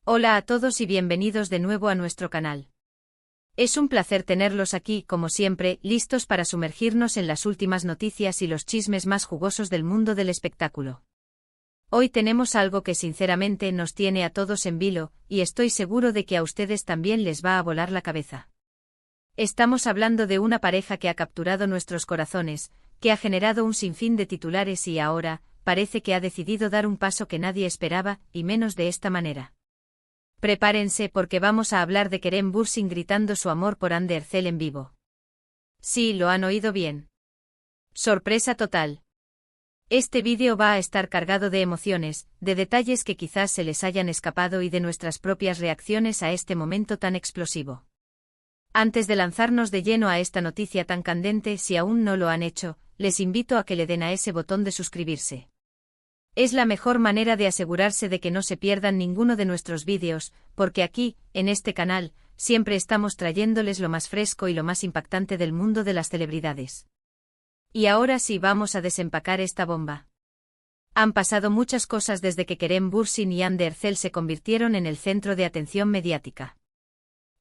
Hola a todos y bienvenidos de nuevo a nuestro canal. Es un placer tenerlos aquí, como siempre, listos para sumergirnos en las últimas noticias y los chismes más jugosos del mundo del espectáculo. Hoy tenemos algo que sinceramente nos tiene a todos en vilo, y estoy seguro de que a ustedes también les va a volar la cabeza. Estamos hablando de una pareja que ha capturado nuestros corazones, que ha generado un sinfín de titulares y ahora, parece que ha decidido dar un paso que nadie esperaba, y menos de esta manera. Prepárense porque vamos a hablar de Kerem Bürsin gritando su amor por Hande Erçel en vivo. Sí, lo han oído bien. Sorpresa total. Este vídeo va a estar cargado de emociones, de detalles que quizás se les hayan escapado y de nuestras propias reacciones a este momento tan explosivo. Antes de lanzarnos de lleno a esta noticia tan candente, si aún no lo han hecho, les invito a que le den a ese botón de suscribirse. Es la mejor manera de asegurarse de que no se pierdan ninguno de nuestros vídeos, porque aquí, en este canal, siempre estamos trayéndoles lo más fresco y lo más impactante del mundo de las celebridades. Y ahora sí vamos a desempacar esta bomba. Han pasado muchas cosas desde que Kerem Bürsin y Hande Erçel se convirtieron en el centro de atención mediática.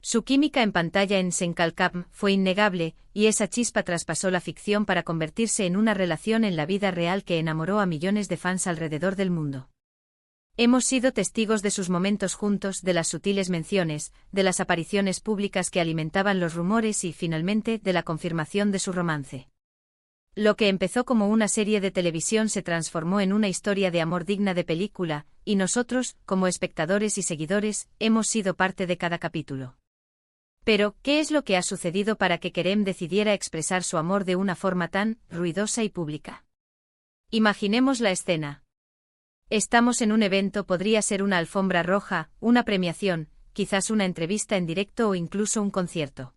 Su química en pantalla en Senkalkam fue innegable, y esa chispa traspasó la ficción para convertirse en una relación en la vida real que enamoró a millones de fans alrededor del mundo. Hemos sido testigos de sus momentos juntos, de las sutiles menciones, de las apariciones públicas que alimentaban los rumores y, finalmente, de la confirmación de su romance. Lo que empezó como una serie de televisión se transformó en una historia de amor digna de película, y nosotros, como espectadores y seguidores, hemos sido parte de cada capítulo. Pero, ¿qué es lo que ha sucedido para que Kerem decidiera expresar su amor de una forma tan ruidosa y pública? Imaginemos la escena. Estamos en un evento, podría ser una alfombra roja, una premiación, quizás una entrevista en directo o incluso un concierto.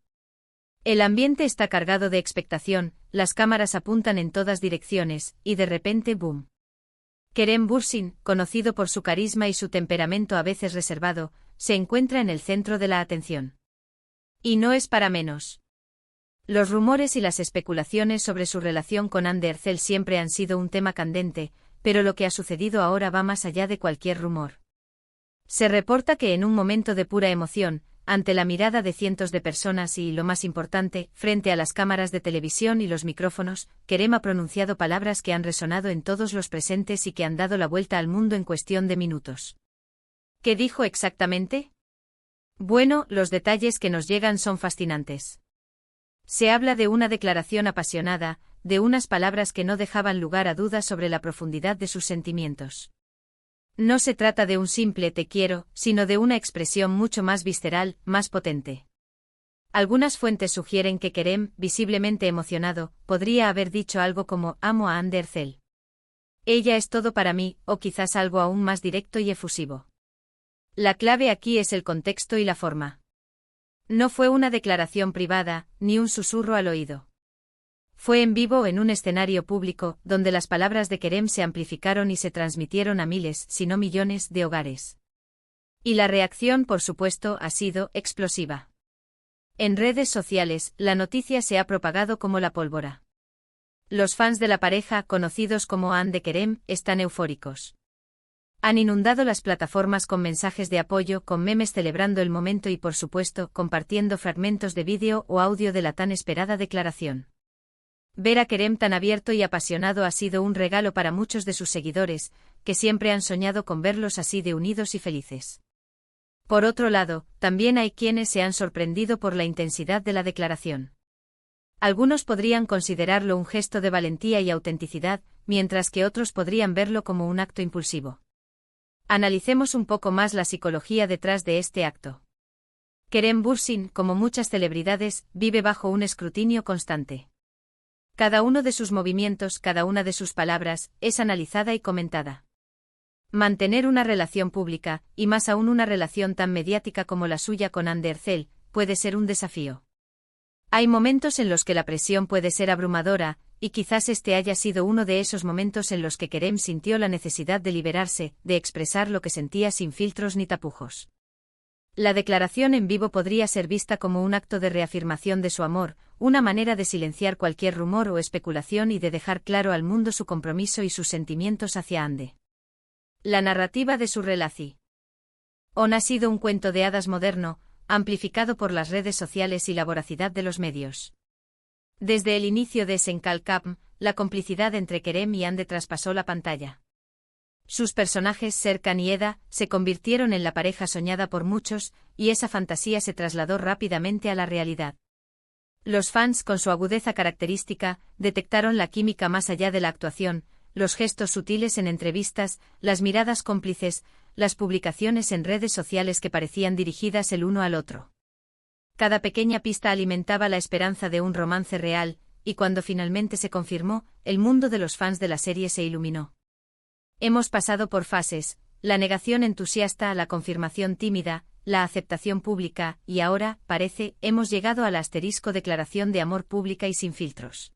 El ambiente está cargado de expectación, las cámaras apuntan en todas direcciones, y de repente ¡boom! Kerem Bürsin, conocido por su carisma y su temperamento a veces reservado, se encuentra en el centro de la atención. Y no es para menos. Los rumores y las especulaciones sobre su relación con Hande Erçel siempre han sido un tema candente, pero lo que ha sucedido ahora va más allá de cualquier rumor. Se reporta que en un momento de pura emoción, ante la mirada de cientos de personas y, lo más importante, frente a las cámaras de televisión y los micrófonos, Kerem ha pronunciado palabras que han resonado en todos los presentes y que han dado la vuelta al mundo en cuestión de minutos. ¿Qué dijo exactamente? Bueno, los detalles que nos llegan son fascinantes. Se habla de una declaración apasionada, de unas palabras que no dejaban lugar a dudas sobre la profundidad de sus sentimientos. No se trata de un simple te quiero, sino de una expresión mucho más visceral, más potente. Algunas fuentes sugieren que Kerem, visiblemente emocionado, podría haber dicho algo como amo a Hande Erçel. Ella es todo para mí, o quizás algo aún más directo y efusivo. La clave aquí es el contexto y la forma. No fue una declaración privada, ni un susurro al oído. Fue en vivo en un escenario público, donde las palabras de Kerem se amplificaron y se transmitieron a miles, si no millones, de hogares. Y la reacción, por supuesto, ha sido explosiva. En redes sociales, la noticia se ha propagado como la pólvora. Los fans de la pareja, conocidos como Hande Kerem, están eufóricos. Han inundado las plataformas con mensajes de apoyo, con memes celebrando el momento y, por supuesto, compartiendo fragmentos de vídeo o audio de la tan esperada declaración. Ver a Kerem tan abierto y apasionado ha sido un regalo para muchos de sus seguidores, que siempre han soñado con verlos así de unidos y felices. Por otro lado, también hay quienes se han sorprendido por la intensidad de la declaración. Algunos podrían considerarlo un gesto de valentía y autenticidad, mientras que otros podrían verlo como un acto impulsivo. Analicemos un poco más la psicología detrás de este acto. Kerem Bürsin, como muchas celebridades, vive bajo un escrutinio constante. Cada uno de sus movimientos, cada una de sus palabras, es analizada y comentada. Mantener una relación pública, y más aún una relación tan mediática como la suya con Hande Erçel, puede ser un desafío. Hay momentos en los que la presión puede ser abrumadora, y quizás este haya sido uno de esos momentos en los que Kerem sintió la necesidad de liberarse, de expresar lo que sentía sin filtros ni tapujos. La declaración en vivo podría ser vista como un acto de reafirmación de su amor, una manera de silenciar cualquier rumor o especulación y de dejar claro al mundo su compromiso y sus sentimientos hacia Hande. La narrativa de su relación. On ha sido un cuento de hadas moderno, amplificado por las redes sociales y la voracidad de los medios. Desde el inicio de Senkalkam, la complicidad entre Kerem y Ande traspasó la pantalla. Sus personajes Serkan y Eda se convirtieron en la pareja soñada por muchos, y esa fantasía se trasladó rápidamente a la realidad. Los fans, con su agudeza característica, detectaron la química más allá de la actuación, los gestos sutiles en entrevistas, las miradas cómplices, las publicaciones en redes sociales que parecían dirigidas el uno al otro. Cada pequeña pista alimentaba la esperanza de un romance real, y cuando finalmente se confirmó, el mundo de los fans de la serie se iluminó. Hemos pasado por fases, la negación entusiasta a la confirmación tímida, la aceptación pública, y ahora, parece, hemos llegado a la asterisco declaración de amor pública y sin filtros.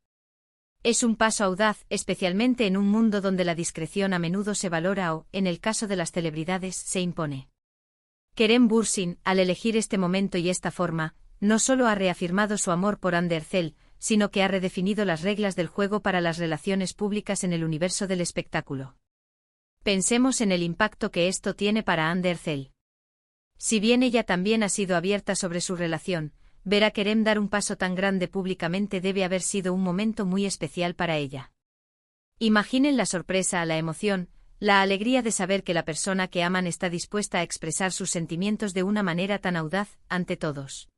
Es un paso audaz, especialmente en un mundo donde la discreción a menudo se valora o, en el caso de las celebridades, se impone. Kerem Bürsin, al elegir este momento y esta forma, no solo ha reafirmado su amor por Hande Erçel, sino que ha redefinido las reglas del juego para las relaciones públicas en el universo del espectáculo. Pensemos en el impacto que esto tiene para Hande Erçel. Si bien ella también ha sido abierta sobre su relación, ver a Kerem dar un paso tan grande públicamente debe haber sido un momento muy especial para ella. Imaginen la sorpresa, la emoción, la alegría de saber que la persona que aman está dispuesta a expresar sus sentimientos de una manera tan audaz, ante todos.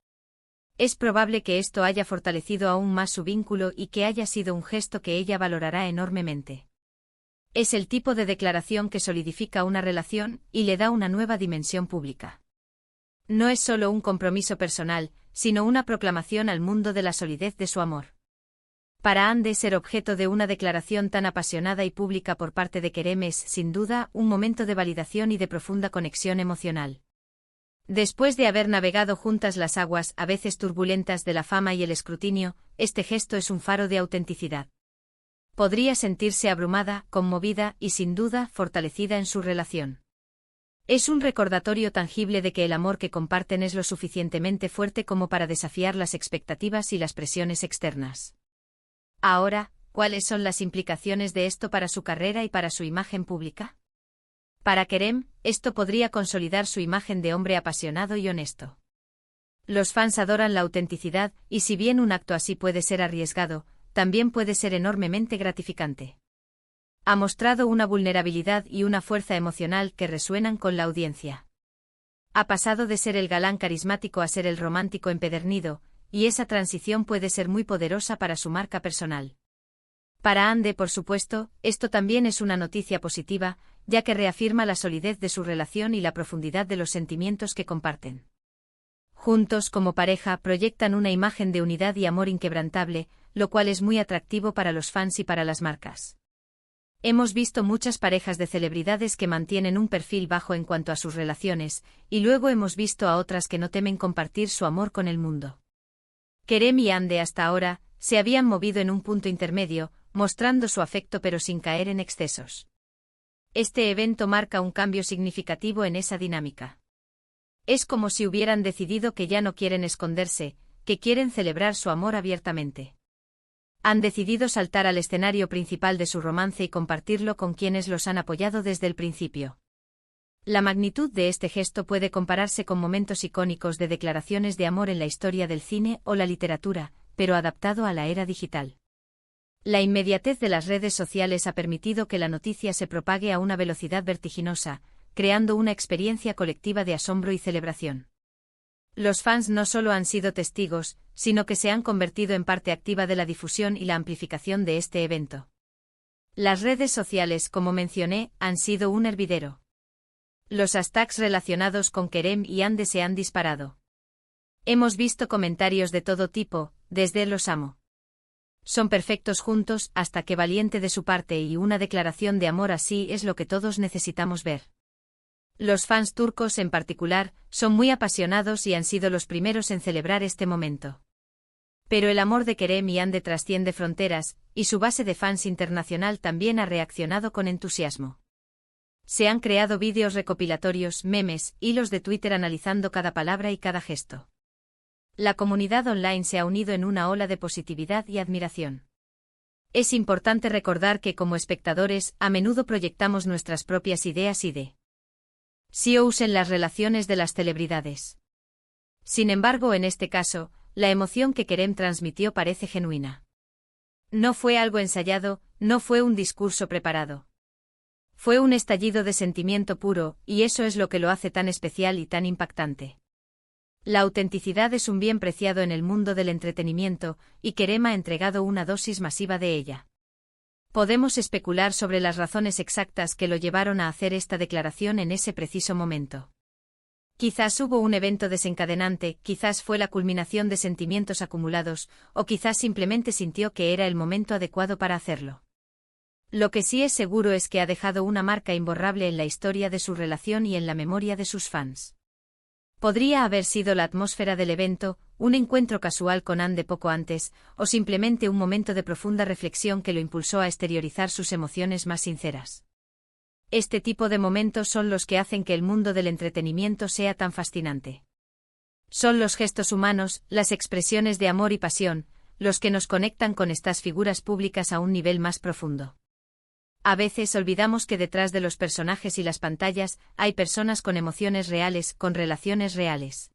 Es probable que esto haya fortalecido aún más su vínculo y que haya sido un gesto que ella valorará enormemente. Es el tipo de declaración que solidifica una relación y le da una nueva dimensión pública. No es solo un compromiso personal, sino una proclamación al mundo de la solidez de su amor. Para Hande, ser objeto de una declaración tan apasionada y pública por parte de Kerem es, sin duda, un momento de validación y de profunda conexión emocional. Después de haber navegado juntas las aguas, a veces turbulentas, de la fama y el escrutinio, este gesto es un faro de autenticidad. Podría sentirse abrumada, conmovida y, sin duda, fortalecida en su relación. Es un recordatorio tangible de que el amor que comparten es lo suficientemente fuerte como para desafiar las expectativas y las presiones externas. Ahora, ¿cuáles son las implicaciones de esto para su carrera y para su imagen pública? Para Kerem, esto podría consolidar su imagen de hombre apasionado y honesto. Los fans adoran la autenticidad, y si bien un acto así puede ser arriesgado, también puede ser enormemente gratificante. Ha mostrado una vulnerabilidad y una fuerza emocional que resuenan con la audiencia. Ha pasado de ser el galán carismático a ser el romántico empedernido, y esa transición puede ser muy poderosa para su marca personal. Para Hande, por supuesto, esto también es una noticia positiva, ya que reafirma la solidez de su relación y la profundidad de los sentimientos que comparten. Juntos, como pareja, proyectan una imagen de unidad y amor inquebrantable, lo cual es muy atractivo para los fans y para las marcas. Hemos visto muchas parejas de celebridades que mantienen un perfil bajo en cuanto a sus relaciones, y luego hemos visto a otras que no temen compartir su amor con el mundo. Kerem y Hande hasta ahora se habían movido en un punto intermedio, mostrando su afecto pero sin caer en excesos. Este evento marca un cambio significativo en esa dinámica. Es como si hubieran decidido que ya no quieren esconderse, que quieren celebrar su amor abiertamente. Han decidido saltar al escenario principal de su romance y compartirlo con quienes los han apoyado desde el principio. La magnitud de este gesto puede compararse con momentos icónicos de declaraciones de amor en la historia del cine o la literatura, pero adaptado a la era digital. La inmediatez de las redes sociales ha permitido que la noticia se propague a una velocidad vertiginosa, creando una experiencia colectiva de asombro y celebración. Los fans no solo han sido testigos, sino que se han convertido en parte activa de la difusión y la amplificación de este evento. Las redes sociales, como mencioné, han sido un hervidero. Los hashtags relacionados con Kerem y Hande se han disparado. Hemos visto comentarios de todo tipo, desde "los amo", "son perfectos juntos", hasta "qué valiente de su parte", y una declaración de amor así es lo que todos necesitamos ver. Los fans turcos en particular, son muy apasionados y han sido los primeros en celebrar este momento. Pero el amor de Kerem y Hande trasciende fronteras, y su base de fans internacional también ha reaccionado con entusiasmo. Se han creado vídeos recopilatorios, memes, hilos de Twitter analizando cada palabra y cada gesto. La comunidad online se ha unido en una ola de positividad y admiración. Es importante recordar que como espectadores, a menudo proyectamos nuestras propias ideas y de CEOs en las relaciones de las celebridades. Sin embargo, en este caso, la emoción que Kerem transmitió parece genuina. No fue algo ensayado, no fue un discurso preparado. Fue un estallido de sentimiento puro, y eso es lo que lo hace tan especial y tan impactante. La autenticidad es un bien preciado en el mundo del entretenimiento, y Kerem ha entregado una dosis masiva de ella. Podemos especular sobre las razones exactas que lo llevaron a hacer esta declaración en ese preciso momento. Quizás hubo un evento desencadenante, quizás fue la culminación de sentimientos acumulados, o quizás simplemente sintió que era el momento adecuado para hacerlo. Lo que sí es seguro es que ha dejado una marca imborrable en la historia de su relación y en la memoria de sus fans. Podría haber sido la atmósfera del evento, un encuentro casual con Anne poco antes, o simplemente un momento de profunda reflexión que lo impulsó a exteriorizar sus emociones más sinceras. Este tipo de momentos son los que hacen que el mundo del entretenimiento sea tan fascinante. Son los gestos humanos, las expresiones de amor y pasión, los que nos conectan con estas figuras públicas a un nivel más profundo. A veces olvidamos que detrás de los personajes y las pantallas hay personas con emociones reales, con relaciones reales.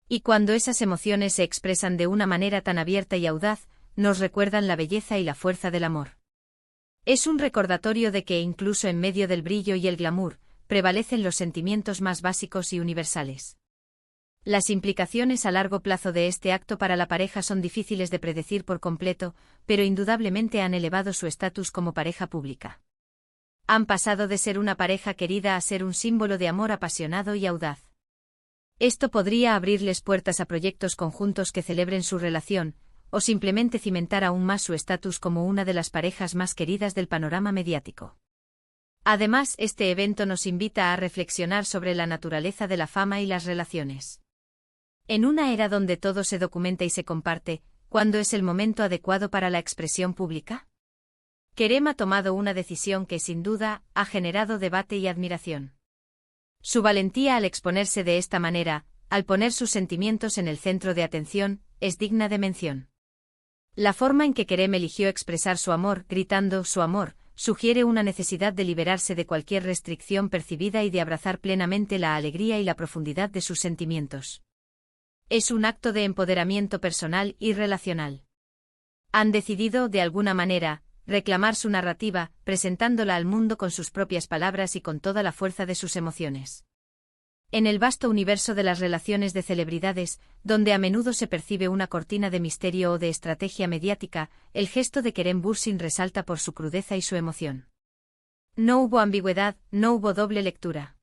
Y cuando esas emociones se expresan de una manera tan abierta y audaz, nos recuerdan la belleza y la fuerza del amor. Es un recordatorio de que incluso en medio del brillo y el glamour, prevalecen los sentimientos más básicos y universales. Las implicaciones a largo plazo de este acto para la pareja son difíciles de predecir por completo, pero indudablemente han elevado su estatus como pareja pública. Han pasado de ser una pareja querida a ser un símbolo de amor apasionado y audaz. Esto podría abrirles puertas a proyectos conjuntos que celebren su relación, o simplemente cimentar aún más su estatus como una de las parejas más queridas del panorama mediático. Además, este evento nos invita a reflexionar sobre la naturaleza de la fama y las relaciones. En una era donde todo se documenta y se comparte, ¿cuándo es el momento adecuado para la expresión pública? Kerem ha tomado una decisión que sin duda ha generado debate y admiración. Su valentía al exponerse de esta manera, al poner sus sentimientos en el centro de atención, es digna de mención. La forma en que Kerem eligió expresar su amor, gritando su amor, sugiere una necesidad de liberarse de cualquier restricción percibida y de abrazar plenamente la alegría y la profundidad de sus sentimientos. Es un acto de empoderamiento personal y relacional. Han decidido, de alguna manera, reclamar su narrativa, presentándola al mundo con sus propias palabras y con toda la fuerza de sus emociones. En el vasto universo de las relaciones de celebridades, donde a menudo se percibe una cortina de misterio o de estrategia mediática, el gesto de Kerem Bürsin resalta por su crudeza y su emoción. No hubo ambigüedad, no hubo doble lectura.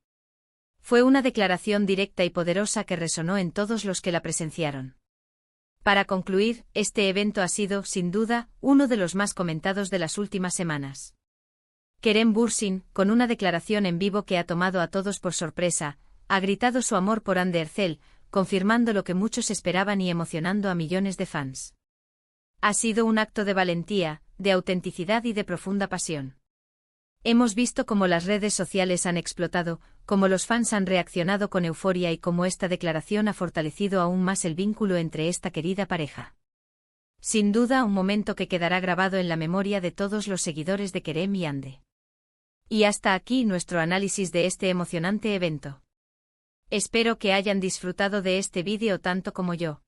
Fue una declaración directa y poderosa que resonó en todos los que la presenciaron. Para concluir, este evento ha sido, sin duda, uno de los más comentados de las últimas semanas. Kerem Bürsin, con una declaración en vivo que ha tomado a todos por sorpresa, ha gritado su amor por Hande Erçel, confirmando lo que muchos esperaban y emocionando a millones de fans. Ha sido un acto de valentía, de autenticidad y de profunda pasión. Hemos visto cómo las redes sociales han explotado, cómo los fans han reaccionado con euforia y cómo esta declaración ha fortalecido aún más el vínculo entre esta querida pareja. Sin duda, un momento que quedará grabado en la memoria de todos los seguidores de Kerem y Hande. Y hasta aquí nuestro análisis de este emocionante evento. Espero que hayan disfrutado de este vídeo tanto como yo.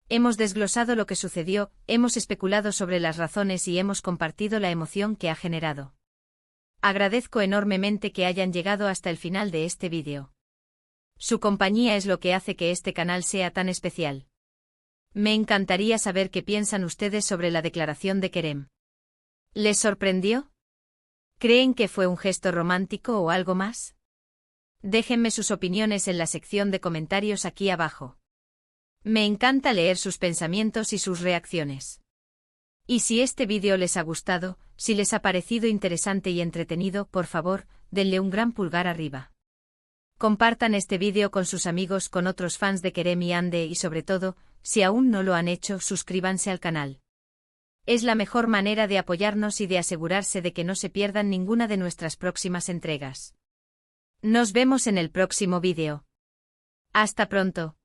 Hemos desglosado lo que sucedió, hemos especulado sobre las razones y hemos compartido la emoción que ha generado. Agradezco enormemente que hayan llegado hasta el final de este vídeo. Su compañía es lo que hace que este canal sea tan especial. Me encantaría saber qué piensan ustedes sobre la declaración de Kerem. ¿Les sorprendió? ¿Creen que fue un gesto romántico o algo más? Déjenme sus opiniones en la sección de comentarios aquí abajo. Me encanta leer sus pensamientos y sus reacciones. Y si este vídeo les ha gustado, si les ha parecido interesante y entretenido, por favor, denle un gran pulgar arriba. Compartan este vídeo con sus amigos, con otros fans de Kerem y Hande y sobre todo, si aún no lo han hecho, suscríbanse al canal. Es la mejor manera de apoyarnos y de asegurarse de que no se pierdan ninguna de nuestras próximas entregas. Nos vemos en el próximo vídeo. Hasta pronto.